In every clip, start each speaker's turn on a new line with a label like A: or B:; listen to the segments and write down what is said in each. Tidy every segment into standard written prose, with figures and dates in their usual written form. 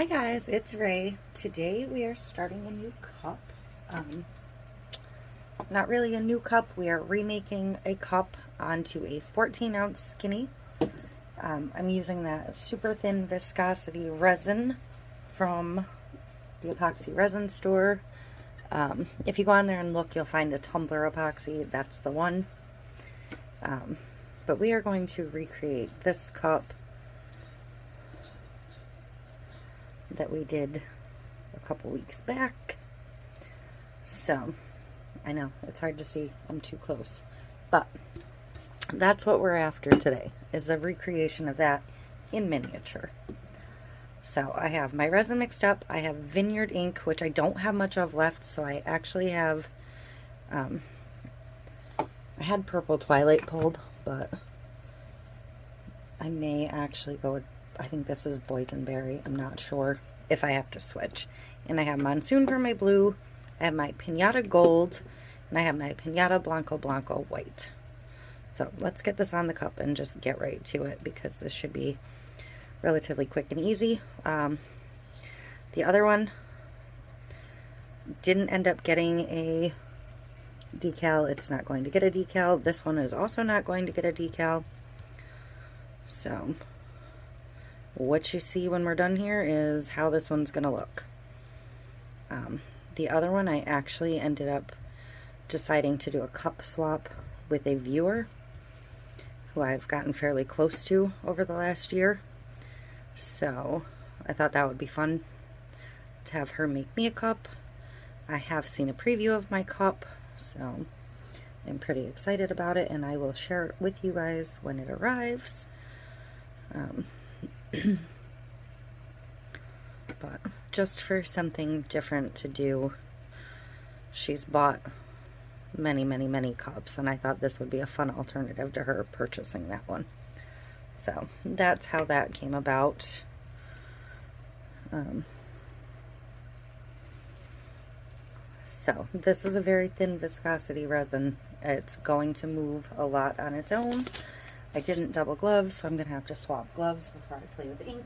A: Hi guys, it's Ray. Today we are starting a new cup. Um, Not really a new cup, we are remaking a cup onto a 14-ounce skinny. I'm using that super thin viscosity resin from the epoxy resin store. If you go on there and look, you'll find a tumbler epoxy, that's the one. But we are going to recreate this cup that we did a couple weeks back. So, I know, it's hard to see, I'm too close. But, that's what we're after today, is a recreation of that in miniature. So, I have my resin mixed up, I have Vineyard ink, which I don't have much of left, so I actually have, I had Purple Twilight pulled, but I may actually go with, I think this is Boysenberry, I'm not sure if I have to switch. And I have Monsoon for my blue, I have my Pinata Gold, and I have my Pinata Blanco Blanco White. So let's get this on the cup and just get right to it, because this should be relatively quick and easy. The other one didn't end up getting a decal. It's not going to get a decal. This one is also not going to get a decal. So what you see when we're done here is how this one's going to look. The other one, I actually ended up deciding to do a cup swap with a viewer who I've gotten fairly close to over the last year. So I thought that would be fun to have her make me a cup. I have seen a preview of my cup, so I'm pretty excited about it, and I will share it with you guys when it arrives. But just for something different to do, she's bought many cups, and I thought this would be a fun alternative to her purchasing that one. So that's how that came about. So this is a very thin viscosity resin. It's going to move a lot on its own. I didn't double glove, so I'm going to have to swap gloves before I play with ink.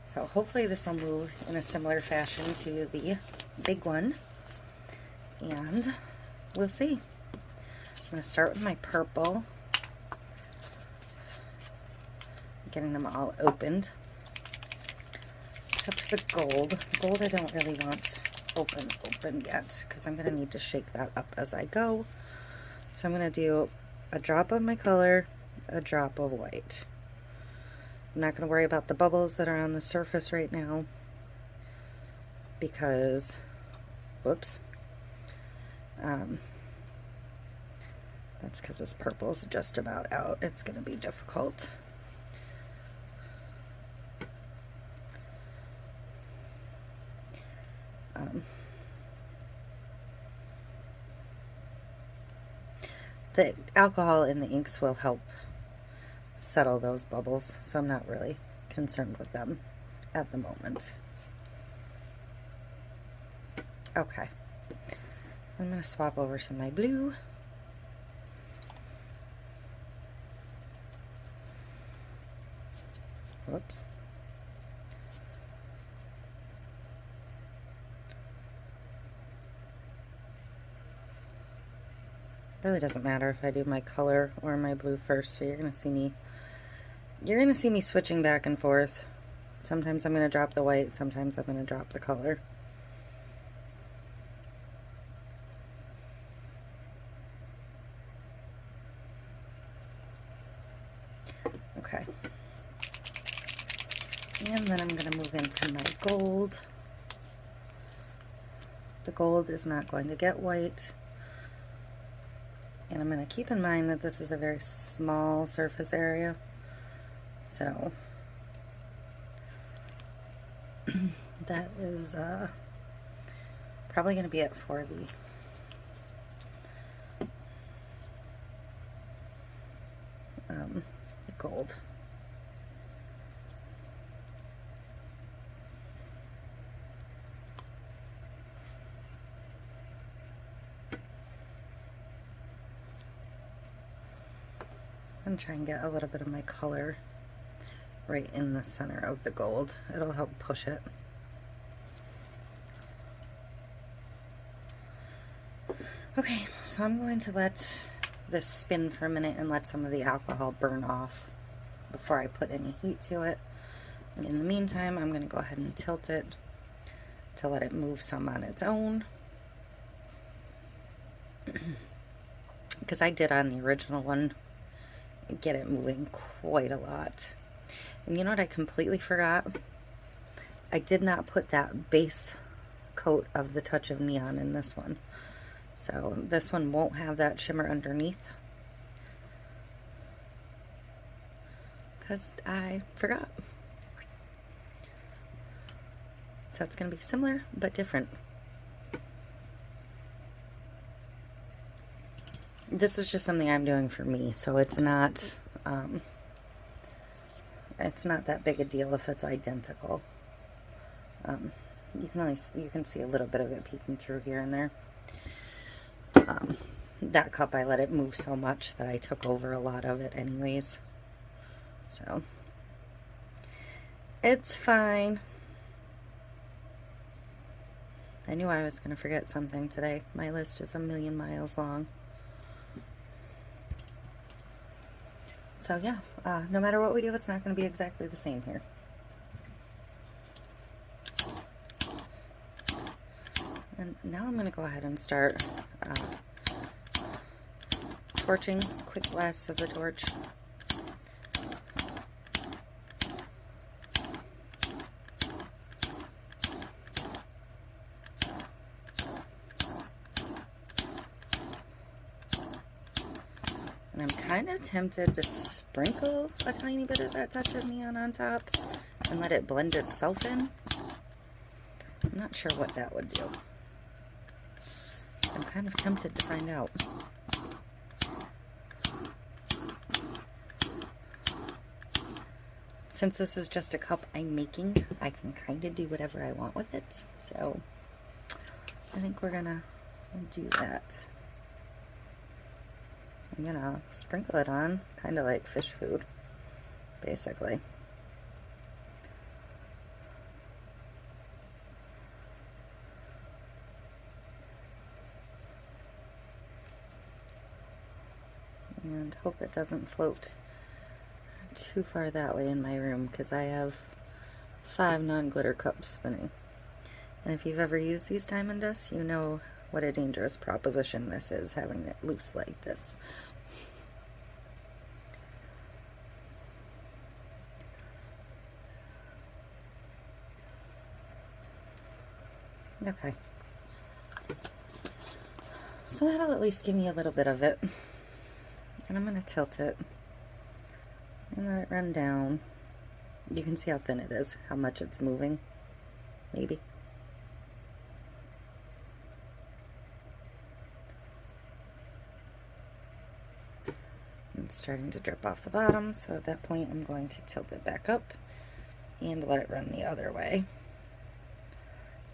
A: So hopefully this will move in a similar fashion to the big one, and we'll see. I'm going to start with my purple, getting them all opened, except for the gold. Gold I don't really want open yet, because I'm going to need to shake that up as I go. So I'm going to do a drop of my color, a drop of white. I'm not going to worry about the bubbles that are on the surface right now, because, whoops, that's because this purple's just about out. It's going to be difficult. The alcohol in the inks will help settle those bubbles, so I'm not really concerned with them at the moment. Okay, I'm going to swap over to my blue. Whoops. Really doesn't matter if I do my color or my blue first, so you're going to see me switching back and forth. Sometimes I'm going to drop the white, sometimes I'm going to drop the color. Okay. And then I'm going to move into my gold. The gold is not going to get white. And I'm going to keep in mind that this is a very small surface area. So that is probably going to be it for the gold. going to try and get a little bit of my color right in the center of the gold. It'll help push it. Okay, so I'm going to let this spin for a minute and let some of the alcohol burn off before I put any heat to it. And in the meantime, I'm going to go ahead and tilt it to let it move some on its own. Because I did on the original one get it moving quite a lot. And you know what I completely forgot? I did not put that base coat of the Touch of Neon in this one. So this one won't have that shimmer underneath. Because I forgot. So it's going to be similar but different. This is just something I'm doing for me, so it's not that big a deal if it's identical. You can see a little bit of it peeking through here and there. That cup, I let it move so much that I took over a lot of it anyways. So it's fine. I knew I was going to forget something today. My list is a million miles long. So yeah, no matter what we do, it's not going to be exactly the same here. And now I'm going to go ahead and start torching. Quick blast of the torch. And I'm kind of tempted to sprinkle a tiny bit of that Touch of Neon on top and let it blend itself in. I'm not sure what that would do. I'm kind of tempted to find out. Since this is just a cup I'm making, I can kind of do whatever I want with it. So I think we're gonna do that. I'm gonna sprinkle it on, kind of like fish food, basically. And hope it doesn't float too far that way in my room, because I have 5 non-glitter cups spinning. And if you've ever used these diamond dusts, you know what a dangerous proposition this is, having it loose like this. Okay. So that'll at least give me a little bit of it. And I'm going to tilt it and let it run down. You can see how thin it is, how much it's moving, maybe. It's starting to drip off the bottom, so at that point I'm going to tilt it back up and let it run the other way.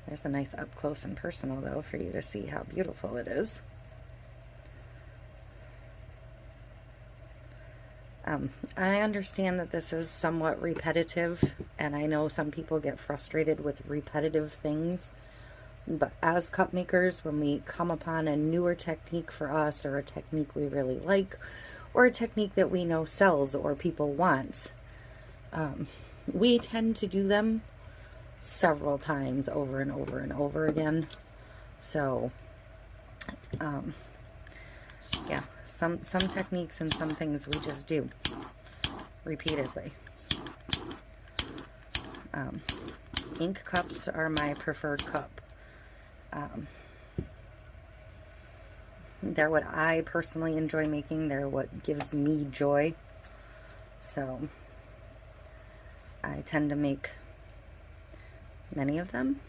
A: There's a nice up close and personal though for you to see how beautiful it is. I understand that this is somewhat repetitive, and I know some people get frustrated with repetitive things, but as cup makers, when we come upon a newer technique for us, or a technique we really like, or a technique that we know sells or people want, we tend to do them several times over and over and over again. So yeah, some techniques and some things we just do repeatedly. Ink cups are my preferred cup. They're what I personally enjoy making. They're what gives me joy. So I tend to make many of them.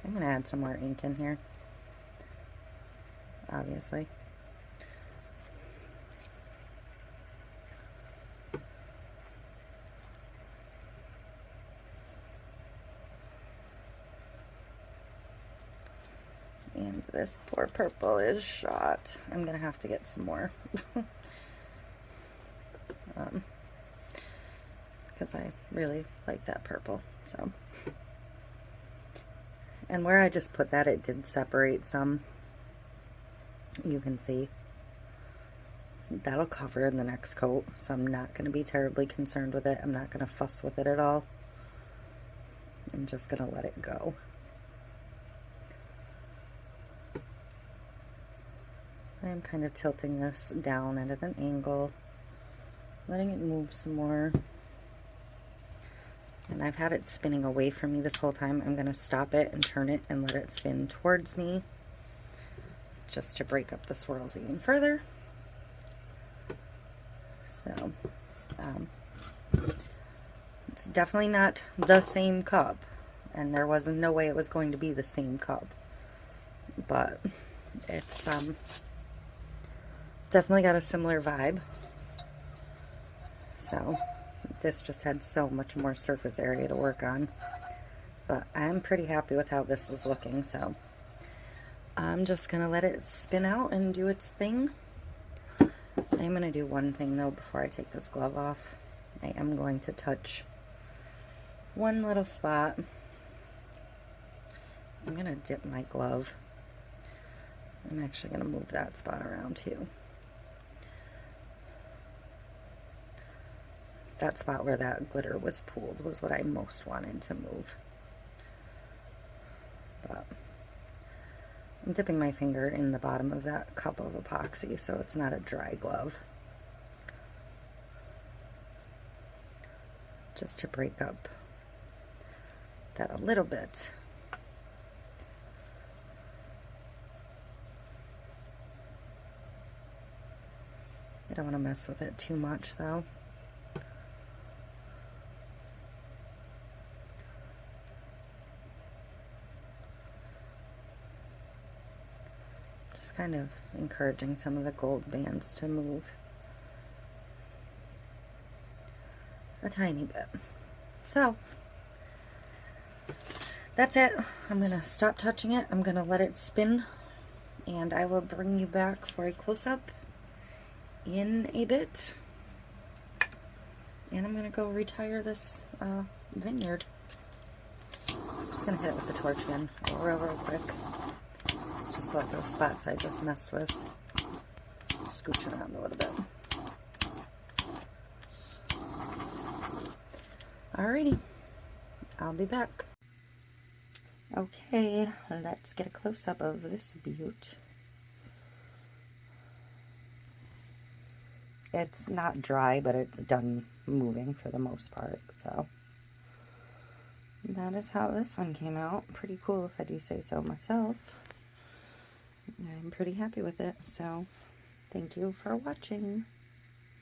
A: I'm going to add some more ink in here, obviously. And this poor purple is shot. I'm going to have to get some more. because I really like that purple. So, and where I just put that, it did separate some. You can see that'll cover in the next coat, so I'm not going to be terribly concerned with it. I'm not going to fuss with it at all. I'm just going to let it go. I'm kind of tilting this down at an angle, letting it move some more. And I've had it spinning away from me this whole time. I'm going to stop it and turn it and let it spin towards me, just to break up the swirls even further. So, it's definitely not the same cup, and there wasn't no way it was going to be the same cup, but it's definitely got a similar vibe. So this just had so much more surface area to work on, but I'm pretty happy with how this is looking. So I'm just gonna let it spin out and do its thing. I'm gonna do one thing though before I take this glove off. I am going to touch one little spot. I'm gonna dip my glove. I'm actually gonna move that spot around too. That spot where that glitter was pooled was what I most wanted to move. But I'm dipping my finger in the bottom of that cup of epoxy so it's not a dry glove. Just to break up that a little bit. I don't want to mess with it too much though. Just kind of encouraging some of the gold bands to move a tiny bit. So that's it. I'm gonna stop touching it. I'm gonna let it spin, and I will bring you back for a close-up in a bit. And I'm gonna go retire this vineyard. Just gonna hit it with the torch again real quick. Just let those spots I just messed with scooch around a little bit. Alrighty, I'll be back. Okay, let's get a close-up of this beaut. It's not dry, but it's done moving for the most part, so that is how this one came out. Pretty cool if I do say so myself. I'm pretty happy with it, so thank you for watching.